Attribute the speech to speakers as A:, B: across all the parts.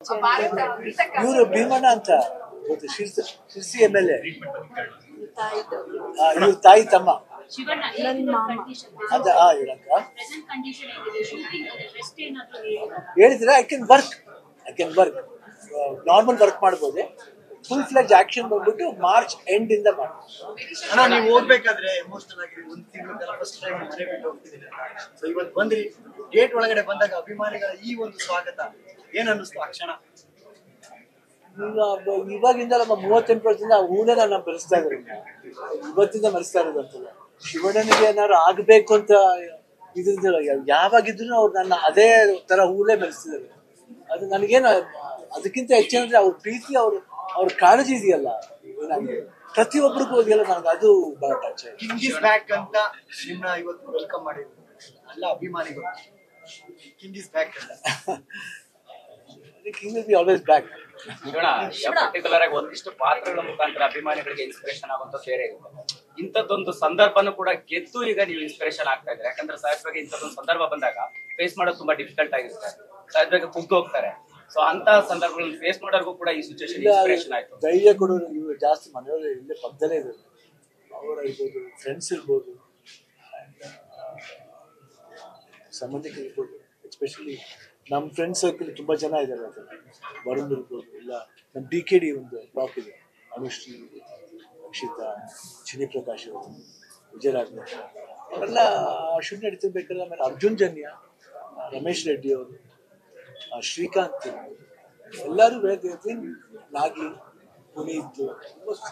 A: ಇವರು ಭೀಮಣ್ಣ ಅಂತ ಗೊತ್ತು, ಶಿರ್ಸಿ MLA. ಇವ್ರ ತಾಯಿ ತಮ್ಮ ಅಂತ ಹೇಳಿದ್ರೆ I can work normal work ಮಾಡ್ಬೋದು. ಫುಲ್ ಫ್ಲೆಜ್ ಆಕ್ಷನ್ ಬಂದ್ಬಿಟ್ಟು ಮಾರ್ಚ್ ಎಂಡ್ ಇಂದ
B: ಮಾಡ್ಬೋದು. ನೀವು ಹೋಗ್ಬೇಕಾದ್ರೆ ಎಮೋಷನಲ್ ಆಗಿ ಒಂದು ತಿಂಗಳ ಫಸ್ಟ್ ಟೈಮ್ ಮನೆ ಬಿಟ್ಟು ಹೋಗ್ತಿದ್ದೀರಿ. ಸೊ ಇವತ್ತು ಬಂದ್ರಿ, ಗೇಟ್ ಒಳಗಡೆ ಬಂದಾಗ ಅಭಿಮಾನಿಗಳ ಈ ಒಂದು ಸ್ವಾಗತ ಏನ್ ಅನ್ನಿಸ್ತು ಆ ಕ್ಷಣ?
A: ಇವಾಗಿಂದ ನಮ್ಮ 38 ವರ್ಷದಿಂದ ಹೂನೇ ನಾನು ಬೆಳೆಸ್ತಾ ಇದ್ದಾರೆ, ಇವತ್ತಿಂದ ಮರೆಸ್ತಾ ಇರೋದು ಅಂತಲ್ಲ. ಶಿವಣ್ಣನಿಗೆ ಏನಾದ್ರು ಆಗ್ಬೇಕು ಅಂತ ಇದ್ರದ್ದು ಯಾವಾಗಿದ್ರು ಅವ್ರು ನನ್ನ ಅದೇ ತರ ಹೂಲೇ ಬೆಳೆಸ್ತಿದ್ದಾರೆ. ಅದು ನನಗೇನು ಅದಕ್ಕಿಂತ ಹೆಚ್ಚೇನಂದ್ರೆ ಅವ್ರ ಪ್ರೀತಿ, ಅವ್ರ ಕಾಳಜಿ ಇದೆಯಲ್ಲ ಪ್ರತಿಯೊಬ್ಬರಿಗೂ ಹೋಗಿಲ್ಲ, ನನಗೆ ಅದು ಬಹಳ ಟಚ್ ಆಯ್ತು.
B: ಕಿಂಗ್ ಇಸ್ ಬ್ಯಾಕ್ ಅಂತ ನಿಮ್ಮನ್ನ ಇವತ್ತು ವೆಲ್ಕಮ್ ಮಾಡಿದ್ರು ಎಲ್ಲ ಅಭಿಮಾನಿಗಳು. ಕಿಂಗ್ ಇಸ್ ಬ್ಯಾಕ್ ಅಂತ
A: king will be always back.
C: Particular ಆಗಿ ಒಂದಿಷ್ಟು ಪಾತ್ರಗಳ ಮುಖಾಂತರ ಅಭಿಮಾನಿಗಳಿಗೆ ಇನ್ಸ್ಪಿರೇಷನ್ ಆಗುವಂತ ಬೇರೆ ಇರುತ್ತೆ. ಇಂಥದ್ದೊಂದು ಸಂದರ್ಭನೂ ಕೂಡ ಗೆದ್ದು ಈಗ ನೀವು ಇನ್ಸ್ಪಿರೇಷನ್ ಆಗ್ತಾ ಇದ್ರೆ, ಯಾಕಂದ್ರೆ ಸಹಜವಾಗಿ ಇಂಥದ್ದೊಂದು ಸಂದರ್ಭ ಬಂದಾಗ ಫೇಸ್ ಮಾಡೋದು ತುಂಬಾ ಡಿಫಿಕಲ್ಟ್ ಆಗಿರುತ್ತೆ, ಸಹಜವಾಗಿ ಕುಗ್ದು ಹೋಗ್ತಾರೆ. ಸೊ ಅಂತ ಸಂದರ್ಭಗಳನ್ನ ಫೇಸ್ ಮಾಡೋರ್ಗೂ ಕೂಡ ಈ ಸಿಚುವೇಶನ್ ಇನ್ಸ್ಪಿರೇಷನ್ ಆಯ್ತು.
A: ಧೈರ್ಯ ಕೊಡೋರು ಇವರು ಜಾಸ್ತಿ ಮನೆಯವರು ಇಲ್ಲೇ ಪಕ್ಕದಲ್ಲೇ ಇದ್ದಾರೆ, ಅವರ ಇರ್ಬೋದು, ಫ್ರೆಂಡ್ಸ್ ಇರ್ಬೋದು, ಸಂಬಂಧಿಕರು ಇರ್ಬೋದು. ಎಸ್ಪೆಷಲಿ ನಮ್ಮ ಫ್ರೆಂಡ್ ಸರ್ಕಲ್ ತುಂಬ ಜನ ಇದ್ದಾರೆ. ವರುಣ್ ಇರ್ಬೋದು, ಇಲ್ಲ ನಮ್ಮ DKD ಒಂದು ಬ್ಲಾಕ್ ಇದೆ, ಅನುಶ್ರೀ, ಅಕ್ಷಿತಾ, ಚಿನಿ ಪ್ರಕಾಶ್ ಅವರು, ವಿಜಯರಾಘವ ಅವರೆಲ್ಲ ಶೂಟ್ ನಡೀತಿರ್ಬೇಕಾದ್ರೆ. ಆಮೇಲೆ ಅರ್ಜುನ್ ಜನ್ಯ, ರಮೇಶ್ ರೆಡ್ಡಿ ಅವರು, ಶ್ರೀಕಾಂತ್, ಎಲ್ಲರೂ ನಾಗಿ, ಪುನೀತ್,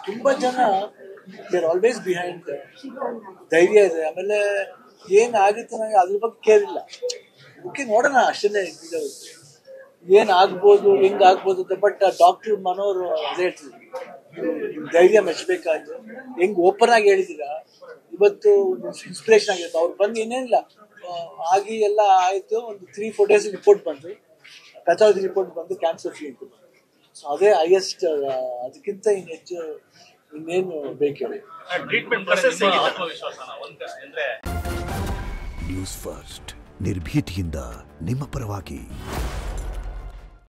A: ತುಂಬ ಜನ ದೇ ಆರ್ ಆಲ್ವೇಸ್ ಬಿಹೈಂಡ್. ಧೈರ್ಯ ಇದೆ. ಆಮೇಲೆ ಏನಾಗುತ್ತೆ ನನಗೆ ಅದ್ರ ಬಗ್ಗೆ ಕೇರ್ ಇಲ್ಲ, ಓಕೆ ನೋಡೋಣ ಅಷ್ಟೇ, ಏನಾಗ್ಬೋದು ಹೆಂಗಾಗ್ಬೋದು ಅಂತ. ಬಟ್ ಡಾಕ್ಟರ್ ಮನೋರ್ ಅದೇ ಹೇಳ್ತಿದ್ರು, ಧೈರ್ಯ ಮೆಚ್ಚಬೇಕಾಯ್ತು. ಹೆಂಗ್ ಓಪನ್ ಆಗಿ ಹೇಳಿದ್ದೀರಾ, ಇವತ್ತು ಇನ್ಸ್ಪಿರೇಷನ್ ಆಗಿರುತ್ತೆ. ಅವ್ರು ಬಂದು ಏನೇನಿಲ್ಲ ಆಗಿ ಎಲ್ಲ ಆಯಿತು, ಒಂದು 3-4 ಡೇಸ್ ರಿಪೋರ್ಟ್ ಬಂದು, ಪೆಥಾಲಜಿ ರಿಪೋರ್ಟ್ ಬಂದು ಕ್ಯಾನ್ಸರ್ ಫ್ರೀ ಅಂತ ಬಂದು. ಸೊ ಅದೇ ಹೈಯೆಸ್ಟ್, ಅದಕ್ಕಿಂತ ಇನ್ನು ಹೆಚ್ಚು ಇನ್ನೇನು ಬೇಕು ಹೇಳಿ.
D: ನ್ಯೂಸ್ ಫಸ್ಟ್ ನಿರ್ಭೀತಿಯಿಂದ ನಿಮ್ಮ ಪರವಾಗಿ.